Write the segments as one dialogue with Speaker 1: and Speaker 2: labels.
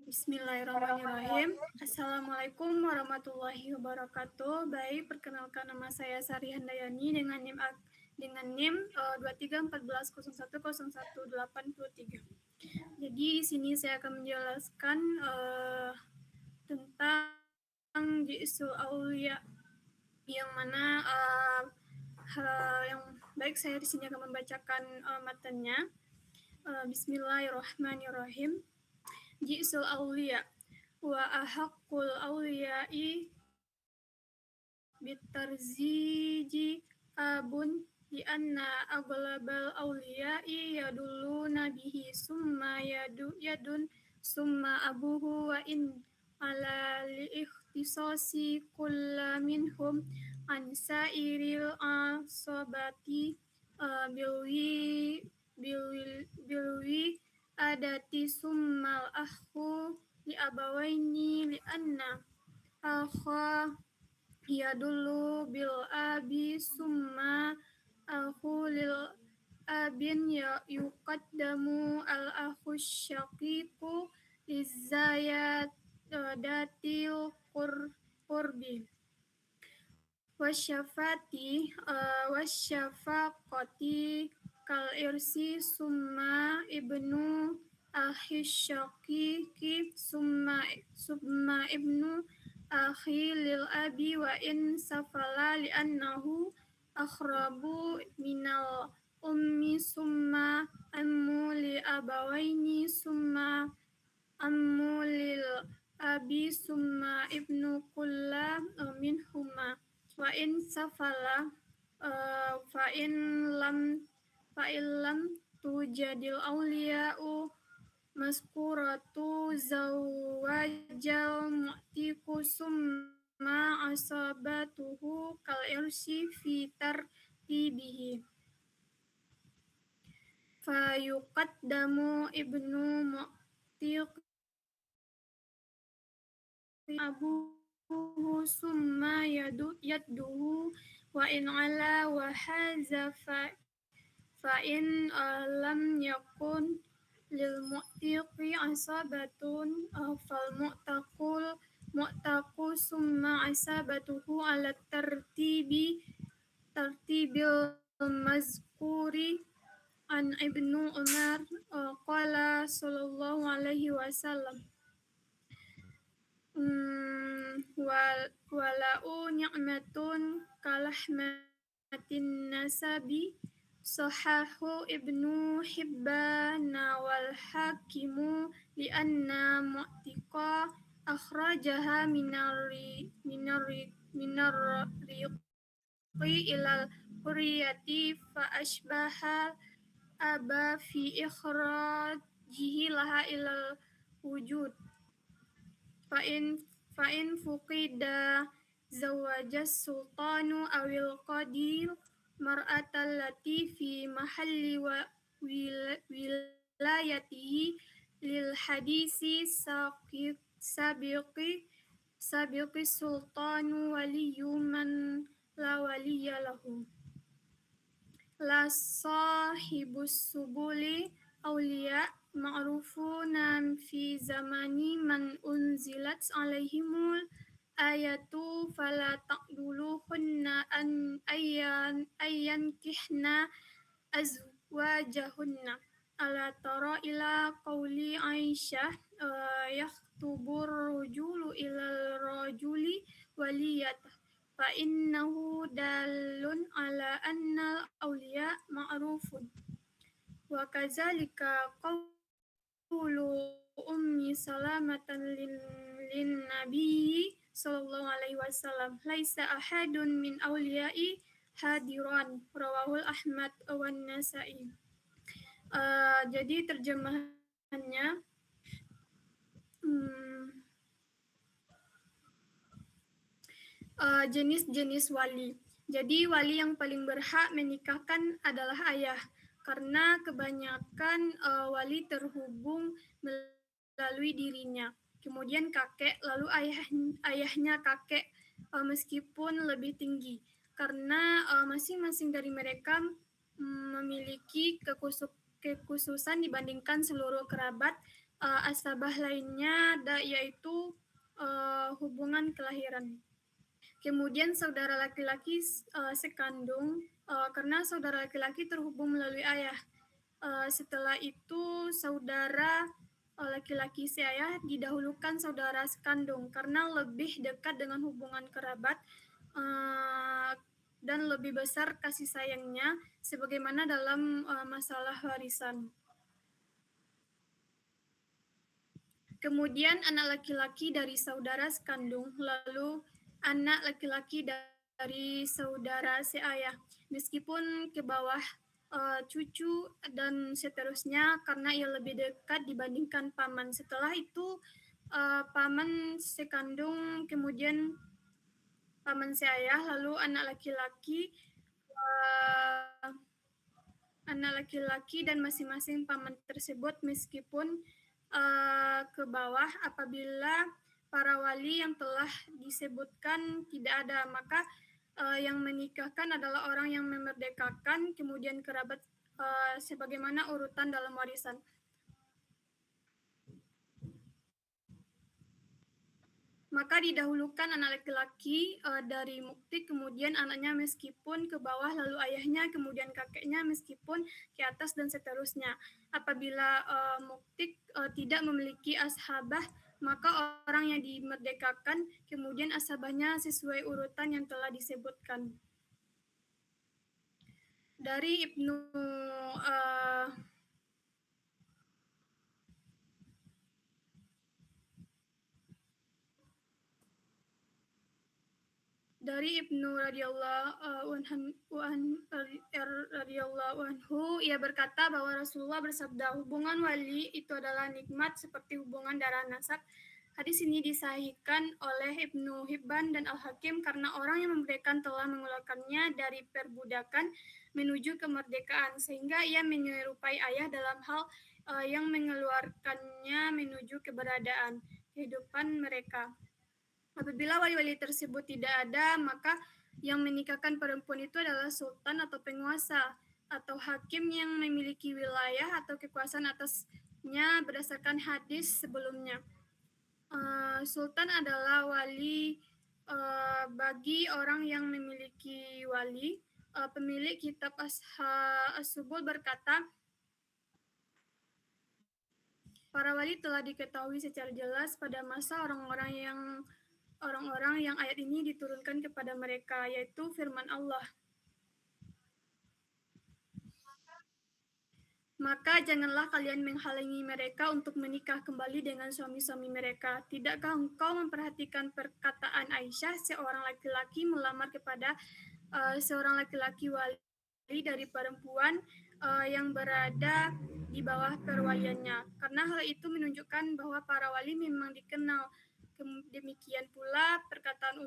Speaker 1: Bismillahirrahmanirrahim. Assalamualaikum warahmatullahi wabarakatuh. Baik, perkenalkan nama saya Sari Handayani dengan NIM 2314010183. Jadi di sini saya akan menjelaskan tentang Jisul Aulia, yang mana yang baik saya di sini akan membacakan matanya. Bismillahirrahmanirrahim. Jisul Aulia wa ahakul auliai bitarziji abun di anna aglabal auliai yadulluna bihi summa yadun summa abuhu wa in ala li ikhtisasi kulla minhum an sairil asobati bilwi adati summal akhu li abawaini li anna akha yadullu bil abi summa akhu lil abin yuqaddamu al akhu syaqiqu lizayat datil qurbi wasyafaqati kal irsi summa ibnu akhi syaqiqi summa ibnu akhi lil abi wa in safala li annahu akhrabu minal ummi summa ammu li abawaini summa ammu lil abi summa ibnu kulla minhuma wa in safala fa in lam tujadil awliya'u maskuratu zawajal mu'tiku summa asabatuhu kal irsi fi tartibihi fa yuqaddamu ibnu mu'tiq abuhu summa yadduhu wa in ala wa haza fa in lam yakun lil mu'tiqi asabatun fal mu'taqu summa asabatuhu ala tartibil mazkuri an ibnu Umar qala sallallahu alaihi wasallam walau ni'matun kalahmatin nasabi sahahu ibnu Hibban wal hakimu li anna mu'tiqa akhrajaha minar riqi ilal huriyati fa ashbaha aba fi ikhrajihi laha ilal wujud fa in fuqida zawajas sultanu awil qadir mar'atal lati fi mahalli wa wilayatihi lil hadisi sabiqi sultanu waliyyu man la waliya lahu la sahibus subuli awliya ma'rufuna fi zamani man unzilat alaihimul ayatu fala taqduluhunna an ayyankihna azwajahunna ala tara ila qawli Aisyah yakhtubur rajulu ilal rajuli waliyatah fa innahu dalun ala annal awliya ma'rufun wa kadzalika qawlu ummi salamatan lin nabiyyi sallallahu alaihi wasallam laisa ahadun min awliyai hadiran rawahul Ahmad wan Nasa'i. Jadi terjemahannya jenis-jenis wali. Jadi wali yang paling berhak menikahkan adalah ayah, karena kebanyakan wali terhubung melalui dirinya. Kemudian kakek, lalu ayahnya kakek meskipun lebih tinggi, karena masing-masing dari mereka memiliki kekhususan dibandingkan seluruh kerabat asabah lainnya yaitu hubungan kelahiran. Kemudian saudara laki-laki sekandung, karena saudara laki-laki terhubung melalui ayah. Setelah itu saudara laki-laki seayah didahulukan saudara sekandung karena lebih dekat dengan hubungan kerabat dan lebih besar kasih sayangnya sebagaimana dalam masalah warisan. Kemudian anak laki-laki dari saudara sekandung, lalu anak laki-laki dari saudara seayah, meskipun ke bawah cucu dan seterusnya karena ia lebih dekat dibandingkan paman. Setelah itu paman sekandung, kemudian paman seayah, lalu anak laki-laki dan masing-masing paman tersebut meskipun ke bawah apabila para wali yang telah disebutkan tidak ada, maka yang menikahkan adalah orang yang memerdekakan, kemudian kerabat sebagaimana urutan dalam warisan. Maka didahulukan anak laki-laki dari muktik, kemudian anaknya meskipun ke bawah, lalu ayahnya, kemudian kakeknya meskipun ke atas, dan seterusnya. Apabila muktik tidak memiliki ashabah, maka orang yang dimerdekakan, kemudian ashabahnya sesuai urutan yang telah disebutkan. Dari Ibnu radhiyallahu anhu, ia berkata bahwa Rasulullah bersabda, hubungan wali itu adalah nikmat seperti hubungan darah nasab. Hadis ini disahihkan oleh Ibnu Hibban dan Al-Hakim karena orang yang memerdekakan telah mengeluarkannya dari perbudakan menuju kemerdekaan, sehingga ia menyerupai ayah dalam hal yang mengeluarkannya menuju keberadaan kehidupan mereka. Apabila wali-wali tersebut tidak ada, maka yang menikahkan perempuan itu adalah sultan atau penguasa atau hakim yang memiliki wilayah atau kekuasaan atasnya berdasarkan hadis sebelumnya. Sultan adalah wali bagi orang yang memiliki wali. Pemilik kitab As-Subul berkata, para wali telah diketahui secara jelas pada masa orang-orang yang ayat ini diturunkan kepada mereka, yaitu firman Allah. Maka janganlah kalian menghalangi mereka untuk menikah kembali dengan suami-suami mereka. Tidakkah engkau memperhatikan perkataan Aisyah, seorang laki-laki melamar kepada seorang laki-laki wali dari perempuan yang berada di bawah perwaliannya. Karena hal itu menunjukkan bahwa para wali memang dikenal. Demikian pula perkataan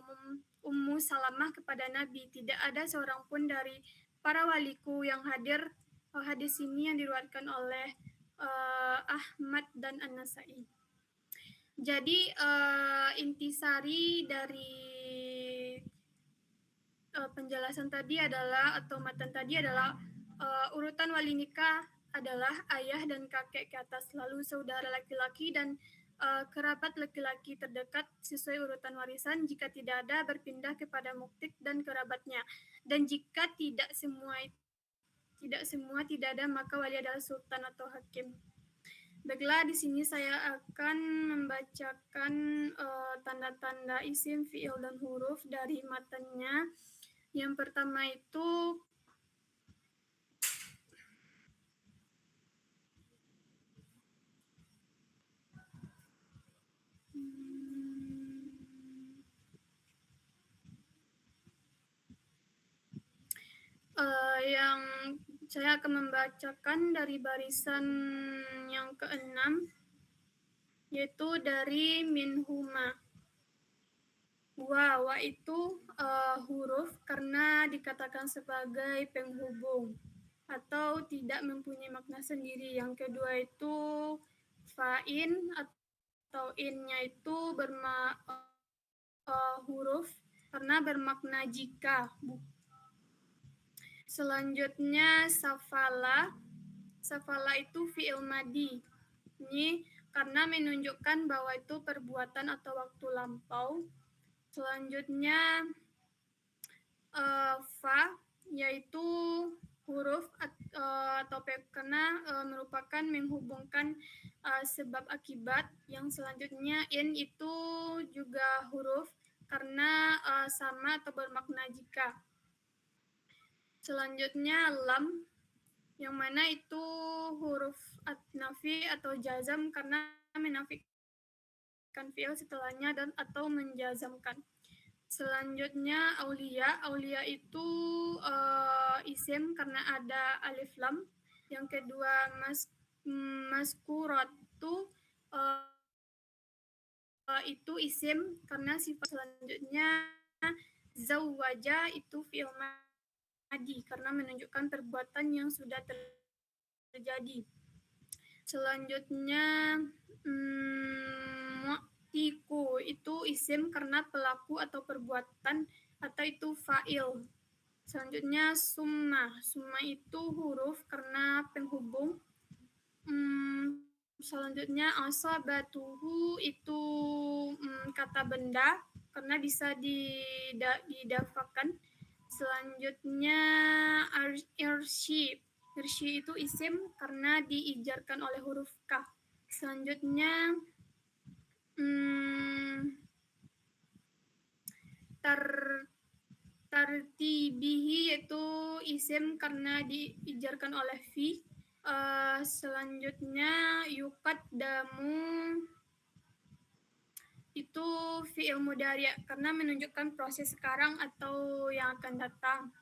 Speaker 1: Ummu Salamah kepada Nabi, tidak ada seorang pun dari para waliku yang hadir. Hadis ini yang diriwayatkan oleh Ahmad dan An-Nasai. Jadi intisari dari penjelasan tadi adalah, atau matan tadi adalah, urutan wali nikah adalah ayah dan kakek ke atas, lalu saudara laki-laki dan kerabat laki-laki terdekat sesuai urutan warisan. Jika tidak ada, berpindah kepada muktik dan kerabatnya. Dan jika tidak ada, maka wali adalah sultan atau hakim. Baiklah, di sini saya akan membacakan tanda-tanda isim, fiil, dan huruf dari matanya. Yang pertama itu yang saya akan membacakan dari barisan yang ke-6, yaitu dari minhuma. Wa itu huruf karena dikatakan sebagai penghubung atau tidak mempunyai makna sendiri. Yang kedua itu fa'in atau innya itu huruf karena bermakna jika. Selanjutnya safala. Safala itu fi'il madi. Ini karena menunjukkan bahwa itu perbuatan atau waktu lampau. Selanjutnya fa, yaitu huruf atau karena merupakan menghubungkan sebab akibat. Yang selanjutnya in itu juga huruf karena sama atau bermakna jika. Selanjutnya lam, yang mana itu huruf nafi atau jazam karena menafikan fi'il setelahnya dan atau menjazamkan. Selanjutnya aulia. Aulia itu isim karena ada alif lam. Yang kedua maskuratu itu isim karena sifat. Selanjutnya zawaja itu fi'il madi karena menunjukkan perbuatan yang sudah terjadi. Selanjutnya mu'tiku itu isim karena pelaku atau perbuatan atau itu fa'il. Selanjutnya summa. Summa itu huruf karena penghubung. Selanjutnya asabatuhu itu kata benda karena bisa didafakan. Selanjutnya irshi. Irshi itu isim karena diijarkan oleh huruf K. Selanjutnya tartibihi yaitu isim karena diijarkan oleh fi. Selanjutnya yuqaddamu itu fi'il mudhari' karena menunjukkan proses sekarang atau yang akan datang.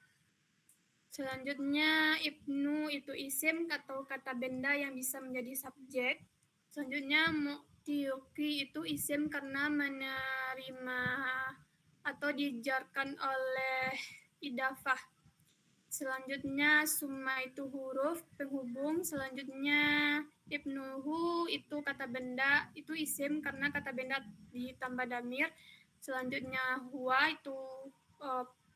Speaker 1: Selanjutnya ibnu itu isim atau kata benda yang bisa menjadi subjek. Selanjutnya mu'tiqi itu isim karena menerima atau dijarkan oleh idafah. Selanjutnya summa itu huruf penghubung. Selanjutnya ibnuhu itu kata benda, itu isim karena kata benda ditambah damir. Selanjutnya huwa itu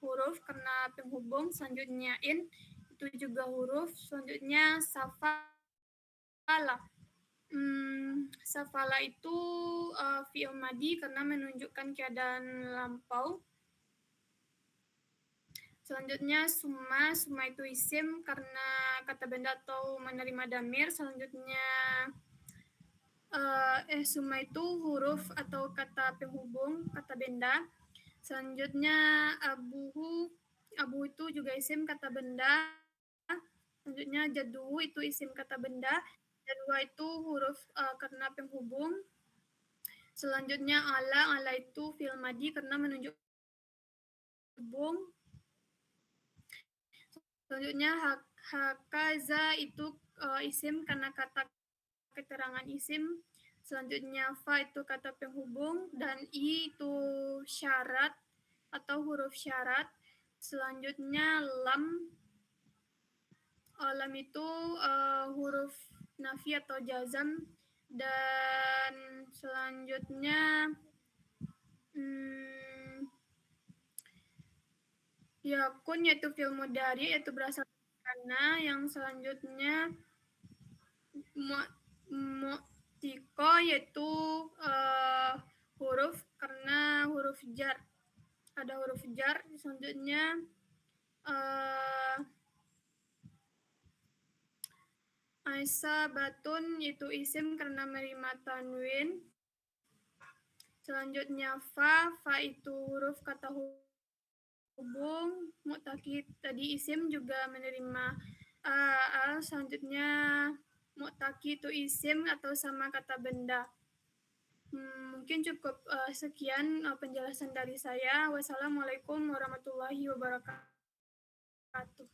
Speaker 1: huruf karena penghubung. Selanjutnya in itu juga huruf. Selanjutnya safala. Safala itu fi'il madi karena menunjukkan keadaan lampau. Selanjutnya summa itu isim karena kata benda atau menerima damir. Selanjutnya summa itu huruf atau kata penghubung, kata benda. Selanjutnya abu itu juga isim kata benda. Selanjutnya jadu itu isim kata benda. Jadwa itu huruf karena penghubung. Selanjutnya ala itu fi'il madi karena menunjukkan hubung. Selanjutnya hakaza itu isim karena kata keterangan isim. Selanjutnya fa itu kata penghubung dan i itu syarat atau huruf syarat. Selanjutnya lam itu huruf nafi atau jazam. Dan selanjutnya yakun yaitu fi'il mudhari yaitu berasal karena. Yang selanjutnya mu'tiqo yaitu huruf karena huruf jar, ada huruf jar. Selanjutnya aisabatun yaitu isim karena menerima tanwin. Selanjutnya fa itu huruf kata hubung. Mu'taqi tadi isim juga menerima selanjutnya mu'taqi itu isim atau sama kata benda. Mungkin cukup sekian penjelasan dari saya. Wassalamualaikum warahmatullahi wabarakatuh.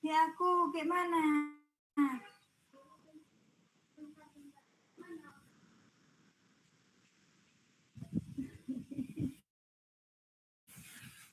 Speaker 2: Ya aku gimana?